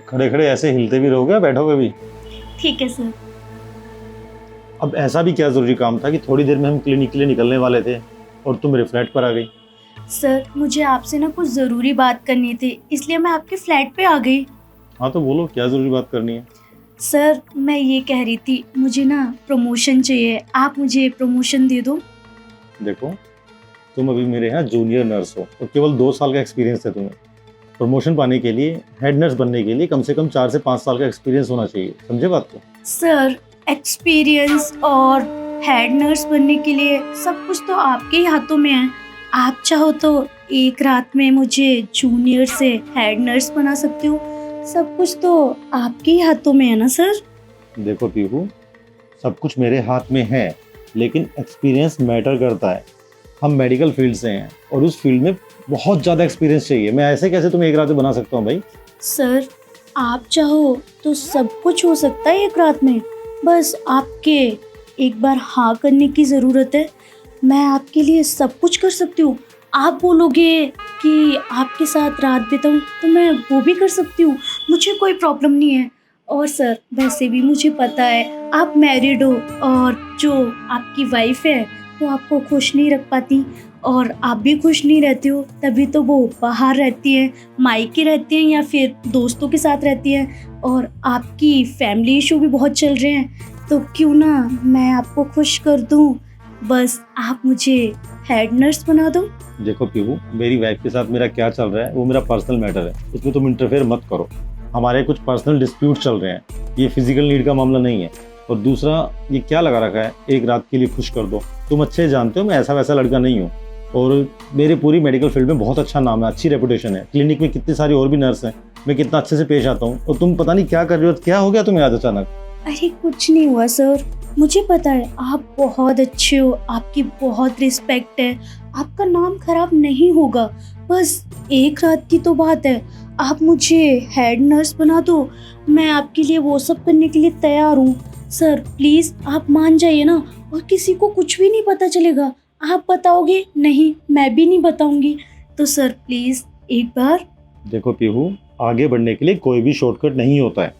खड़े खड़े ऐसे हिलते भी रहोगे या बैठोगे भी? ठीक है सर। अब ऐसा भी क्या ज़रूरी काम था कि थोड़ी देर में हम क्लिनिक के लिए निकलने वाले थे और तुम मेरे फ्लैट पर आ गई? सर मुझे आपसे ना कुछ ज़रूरी बात करनी थी, इसलिए मैं आपके फ्लैट पे आ गई। हाँ तो बोलो, क्या ज़रूरी बात करनी है? सर मैं ये कह रही थी, मुझे ना प्रमोशन चाहिए, आप मुझे प्रमोशन दे दो। देखो, तुम अभी मेरे यहाँ जूनियर नर्स हो और केवल 2 साल का एक्सपीरियंस है तुम्हें। प्रमोशन पाने के लिए, हेड नर्स बनने के लिए कम से कम 4 से 5 साल का एक्सपीरियंस होना चाहिए, समझे बात को? सर एक्सपीरियंस और हेड नर्स बनने के लिए सब कुछ तो आपके ही हाथों में है। आप चाहो तो एक रात में मुझे जूनियर से हेड नर्स बना सकते हो। सब कुछ तो आपके ही हाथों में है ना सर। देखो पीहू, सब कुछ मेरे हाथ में है, लेकिन एक्सपीरियंस मैटर करता है। हम मेडिकल फील्ड से हैं और उस फील्ड में बहुत ज़्यादा एक्सपीरियंस चाहिए। मैं ऐसे कैसे तुम्हें एक रात में बना सकता हूँ भाई? सर आप चाहो तो सब कुछ हो सकता है एक रात में, बस आपके एक बार हाँ करने की ज़रूरत है। मैं आपके लिए सब कुछ कर सकती हूँ। आप बोलोगे कि आपके साथ रात बिताऊँ तो मैं वो भी कर सकती हूँ, मुझे कोई प्रॉब्लम नहीं है। और सर वैसे भी मुझे पता है आप मैरिड हो और जो आपकी वाइफ है वो आपको खुश नहीं रख पाती और आप भी खुश नहीं रहते हो, तभी तो वो बाहर रहती है, मायके रहती हैं या फिर दोस्तों के साथ रहती हैं। और आपकी फैमिली इशू भी बहुत चल रहे हैं, तो क्यों ना मैं आपको खुश कर दूं। बस आप मुझे हेड नर्स बना दो। देखो पीहू, मेरी वाइफ के साथ मेरा क्या चल रहा है वो मेरा पर्सनल मैटर है, इसमें तुम इंटरफेयर मत करो। हमारे कुछ पर्सनल डिस्प्यूट चल रहे हैं, ये फिजिकल नीड का मामला नहीं है। और दूसरा, ये क्या लगा रखा है एक रात के लिए खुश कर दो? तुम अच्छे जानते हो मैं ऐसा वैसा लड़का नहीं हूँ और मेरे पूरी मेडिकल फील्ड में बहुत अच्छा नाम है, अच्छी रेपुटेशन है। क्लिनिक में कितनी सारी और भी नर्स हैं, मैं कितना अच्छे से पेश आता हूँ और तुम पता नहीं क्या कर रहे हो। क्या हो गया तुम्हें आज अचानक? अरे कुछ नहीं हुआ सर, मुझे पता है आप बहुत अच्छे हो, आपकी बहुत रिस्पेक्ट है, आपका नाम खराब नहीं होगा। बस एक रात की तो बात है, आप मुझे हेड नर्स बना दो, मैं आपके लिए वो सब करने के लिए तैयार हूँ। सर प्लीज़ आप मान जाइए ना, और किसी को कुछ भी नहीं पता चलेगा। आप बताओगे नहीं, मैं भी नहीं बताऊंगी, तो सर प्लीज़ एक बार। देखो पीहू, आगे बढ़ने के लिए कोई भी शॉर्टकट नहीं होता है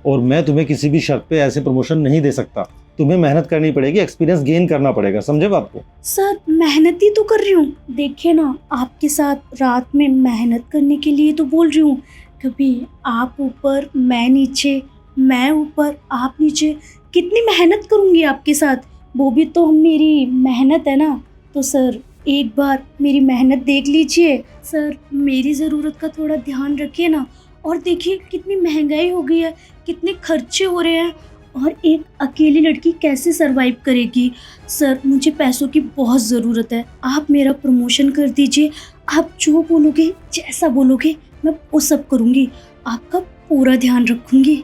और मैं तुम्हें किसी भी शर्त पे ऐसे प्रमोशन नहीं दे सकता। तुम्हें मेहनत करनी पड़ेगी, एक्सपीरियंस गेन करना पड़ेगा, समझे बात को? सर मेहनत ही तो कर रही हूँ, देखिए ना आपके साथ रात में मेहनत करने के लिए तो बोल रही हूँ। कभी आप ऊपर मैं नीचे, मैं ऊपर आप नीचे, कितनी मेहनत करूँगी आपके साथ, वो भी तो मेरी मेहनत है ना। तो सर एक बार मेरी मेहनत देख लीजिए। सर मेरी ज़रूरत का थोड़ा ध्यान रखिए ना। और देखिए कितनी महंगाई हो गई है, कितने खर्चे हो रहे हैं, और एक अकेली लड़की कैसे सरवाइव करेगी। सर मुझे पैसों की बहुत ज़रूरत है, आप मेरा प्रमोशन कर दीजिए। आप जो बोलोगे, जैसा बोलोगे मैं वो सब करूँगी, आपका पूरा ध्यान रखूँगी।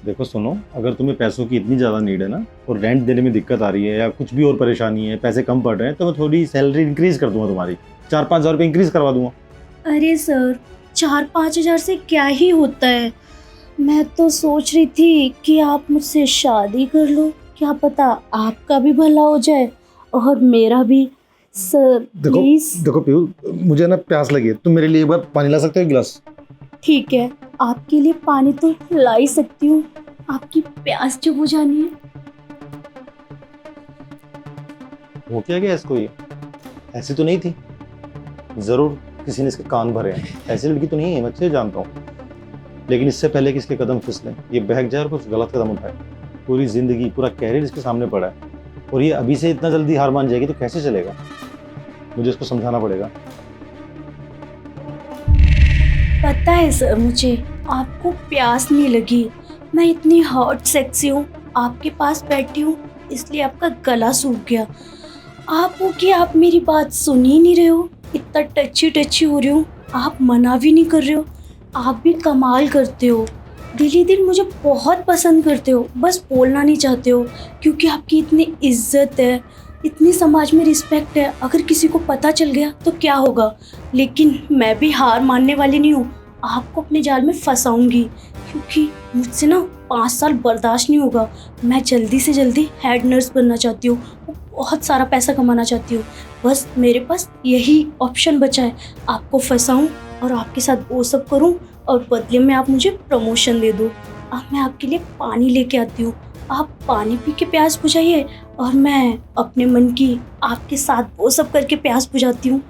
देखो सुनो, अगर तुम्हें पैसों की इतनी ज़्यादा नीड है ना और रेंट देने में दिक्कत आ रही है या कुछ भी और परेशानी है, पैसे कम पड़ रहे हैं, तो मैं थोड़ी सैलरी इंक्रीज़ कर दूंगा, तुम्हारी 4-5 हज़ार रुपये इंक्रीज़ करवा दूंगा। अरे सर 4-5 हज़ार से क्या ही होता है, मैं तो सोच रही थी कि आप मुझसे शादी कर लो, क्या पता आपका भी भला हो जाए और मेरा भी। Sir please. देखो पीहू, मुझे ना प्यास लगी है, तुम मेरे लिए एक बार पानी ला सकते हो, एक गिलास? ठीक है, आपके लिए पानी तो ला ही सकती हूँ, आपकी प्यास जो बुझानी है। हो क्या गया इसको? ये ऐसी तो नहीं थी, ज़रूर किसी ने इसके कान भरे हैं। ऐसी लड़की तो नहीं है, मैं अच्छे से जानता हूँ। लेकिन इससे पहले कि इसके कदम फिसलें, ये बहक जाए और कुछ गलत कदम उठाए, पूरी ज़िंदगी, पूरा कैरियर इसके सामने पड़ा है और ये अभी से इतना जल्दी हार मान जाएगी तो कैसे चलेगा? मुझे इसको समझाना पड़ेगा। पता है सर, मुझे आपको प्यास नहीं लगी, मैं इतनी हॉट सेक्सी हूँ, आपके पास बैठी हूँ इसलिए आपका गला सूख गया। आप हो कि आप मेरी बात सुन ही नहीं रहे हो, इतना टची हो रही हूँ, आप मना भी नहीं कर रहे हो। आप भी कमाल करते हो, दिली दिल मुझे बहुत पसंद करते हो, बस बोलना नहीं चाहते हो क्योंकि आपकी इतनी इज्जत है, इतनी समाज में रिस्पेक्ट है। अगर किसी को पता चल गया तो क्या होगा, लेकिन मैं भी हार मानने वाली नहीं हूँ, आपको अपने जाल में फंसाऊंगी क्योंकि मुझसे ना 5 साल बर्दाश्त नहीं होगा। मैं जल्दी से जल्दी हेड नर्स बनना चाहती हूँ, बहुत सारा पैसा कमाना चाहती हूँ, बस मेरे पास यही ऑप्शन बचा है, आपको फंसाऊँ और आपके साथ वो सब करूँ और बदले में आप मुझे प्रमोशन दे दो। अब मैं आपके लिए पानी लेके आती हूँ, आप पानी पी के प्यास बुझाइए और मैं अपने मन की आपके साथ वो सब करके प्यास बुझाती हूँ।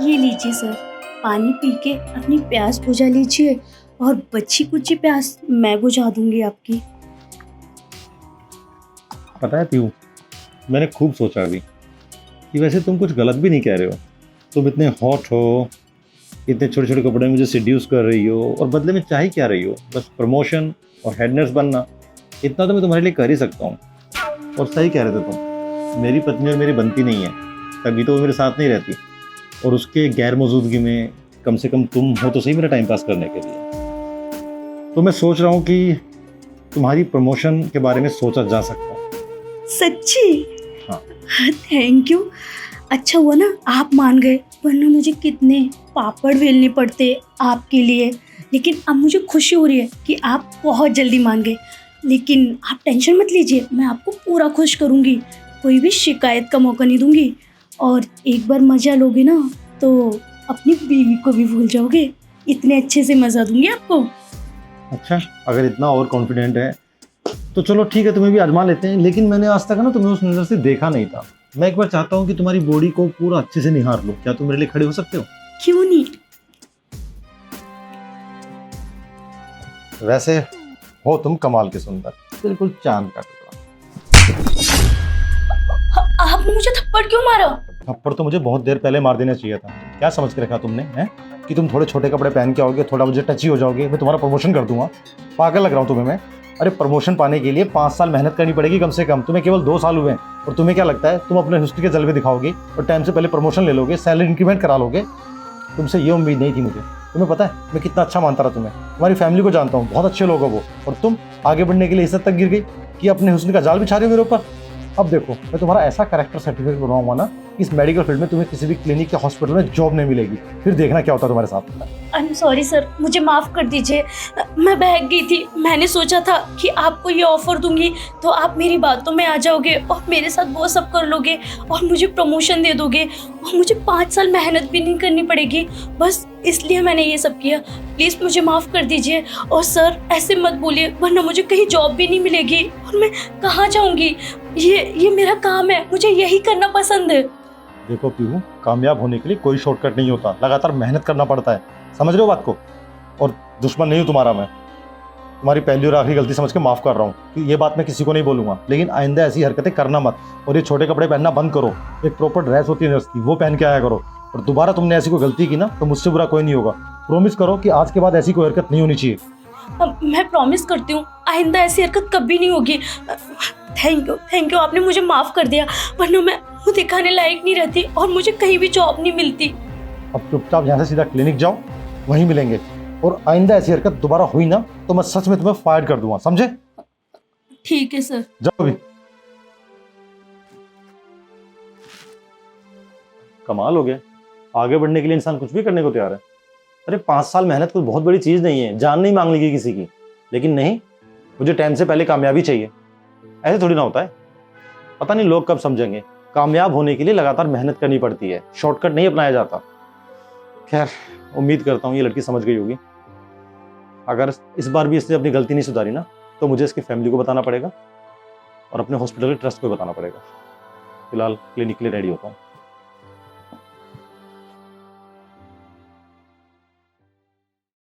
ये लीजिए सर, पानी पी के अपनी प्यास बुझा लीजिए और बची कुची प्यास मैं बुझा दूंगी आपकी। पता है पीहू, मैंने खूब सोचा अभी कि वैसे तुम कुछ गलत भी नहीं कह रहे हो। तुम इतने हॉट हो, इतने छोटे छोटे कपड़े में मुझे सिड्यूस कर रही हो और बदले में चाह ही क्या रही हो? बस प्रमोशन और हेड नर्स बनना, इतना तो मैं तुम्हारे लिए कर ही सकता हूँ। और सही कह रहे थे तुम, मेरी पत्नी और मेरी बनती नहीं है, तभी तो वो मेरे साथ नहीं रहती। और उसके गैर मौजूदगी में कम से कम तुम हो तो सही मेरा टाइम पास करने के लिए। तो मैं सोच रहा हूँ कि तुम्हारी प्रमोशन के बारे में सोचा जा सकता है। सच्ची? हाँ। Thank you. अच्छा हुआ ना आप मान गए, वरना मुझे कितने पापड़ बेलने पड़ते आपके लिए। लेकिन अब मुझे खुशी हो रही है कि आप बहुत जल्दी मान गए। लेकिन आप टेंशन मत लीजिए, मैं आपको पूरा खुश करूँगी, कोई भी शिकायत का मौका नहीं दूंगी। और एक बार मज़ा लोगे ना तो अपनी बीवी को भी भूल जाओगे, इतने अच्छे से मज़ा दूंगी आपको। अच्छा, अगर इतना ओवर कॉन्फिडेंट है तो चलो ठीक है, तुम्हें भी आजमा लेते हैं। लेकिन मैंने आज तक ना तुम्हें उस नज़र से देखा नहीं था। मैं एक बार चाहता हूँ कि तुम्हारी बॉडी को पूरा अच्छे से निहार लूँ। क्या तुम मेरे लिए खड़े हो सकते हो? क्यों नहीं। वैसे हो तुम कमाल के सुंदर, बिल्कुल चांद का टुकड़ा। आपने मुझे थप्पड़ क्यों मारा? थप्पड़ तो मुझे बहुत देर पहले मार देना चाहिए था। क्या समझ के रखा तुमने हैं कि तुम थोड़े छोटे कपड़े पहन के आओगे, थोड़ा मुझे टची हो जाओगे, मैं तुम्हारा प्रमोशन कर दूंगा? पागल लग रहा हूँ तुम्हें मैं? अरे प्रमोशन पाने के लिए 5 साल मेहनत करनी पड़ेगी कम से कम। तुम्हें केवल 2 साल हुए हैं और तुम्हें क्या लगता है तुम अपने हुस्न के जलवे दिखाओगे और टाइम से पहले प्रमोशन ले लोगे, सैलरी इंक्रीमेंट करा लोगे? तुमसे ये उम्मीद नहीं थी मुझे। तुम्हें पता है मैं कितना अच्छा मानता रहा तुम्हें, तुम्हारी फैमिली को जानता हूँ, बहुत अच्छे लोग हो वो। और तुम आगे बढ़ने के लिए इस हद तक गिर गई कि अपने हुस्न का जाल बिछा रहे हो मेरे ऊपर। अब देखो, मैं तुम्हारा ऐसा कैरेक्टर सर्टिफिकेट बनवाऊंगा ना, इस मेडिकल फील्ड में तुम्हें किसी भी क्लिनिक या हॉस्पिटल में जॉब नहीं मिलेगी। फिर देखना क्या होता है तुम्हारे साथ। आई एम सॉरी सर, मुझे माफ़ कर दीजिए, मैं बहक गई थी। मैंने सोचा था कि आपको ये ऑफ़र दूंगी तो आप मेरी बातों में आ जाओगे और मेरे साथ वो सब कर लोगे और मुझे प्रमोशन दे दोगे और मुझे 5 साल मेहनत भी नहीं करनी पड़ेगी। बस इसलिए मैंने ये सब किया। प्लीज़ मुझे माफ़ कर दीजिए। और सर ऐसे मत बोलिए, वरना मुझे कहीं जॉब भी नहीं मिलेगी और मैं कहाँ जाऊँगी? ये मेरा काम है, मुझे यही करना पसंद है। देखो पीहू, कामयाब होने के लिए कोई शॉर्टकट नहीं होता, लगातार मेहनत करना पड़ता है। समझ रहे हो बात को? और दुश्मन नहीं हूँ तुम्हारा मैं, तुम्हारी पहली और आखिरी गलती समझ के माफ़ कर रहा हूँ कि ये बात मैं किसी को नहीं बोलूँगा। लेकिन आइंदा ऐसी हरकतें करना मत और ये छोटे कपड़े पहनना बंद करो। एक प्रॉपर ड्रेस होती है नर्स की, वो पहन के आया करो। और दोबारा तुमने ऐसी कोई गलती की ना तो मुझसे बुरा कोई नहीं होगा। प्रॉमिस करो कि आज के बाद ऐसी कोई हरकत नहीं होनी चाहिए। मैं प्रॉमिस करती हूँ आइंदा ऐसी हरकत कभी नहीं होगी। थैंक यू, आपने मुझे माफ़ कर दिया, वरना मैं मुँह दिखाने लायक नहीं रहती और मुझे कहीं भी जॉब नहीं मिलती। अब चुपचाप यहाँ से सीधा क्लिनिक जाओ, वहीं मिलेंगे। और आइंदा ऐसी हरकत दोबारा हुई ना तो मैं सच में तुम्हें फायर कर दूंगा, समझे? ठीक है सर। जाओ अभी। कमाल हो गया, आगे बढ़ने के लिए इंसान कुछ भी करने को तैयार है। अरे 5 साल मेहनत कोई बहुत बड़ी चीज़ नहीं है, जान नहीं मांग लेगी किसी की। लेकिन नहीं, मुझे टाइम से पहले कामयाबी चाहिए। ऐसे थोड़ी ना होता है। पता नहीं लोग कब समझेंगे, कामयाब होने के लिए लगातार मेहनत करनी पड़ती है, शॉर्टकट नहीं अपनाया जाता। खैर, उम्मीद करता हूँ ये लड़की समझ गई होगी। अगर इस बार भी इसने अपनी गलती नहीं सुधारी ना तो मुझे इसकी फैमिली को बताना पड़ेगा और अपने हॉस्पिटल के ट्रस्ट को बताना पड़ेगा। फिलहाल क्लिनिक के लिए रेडी होता हूँ।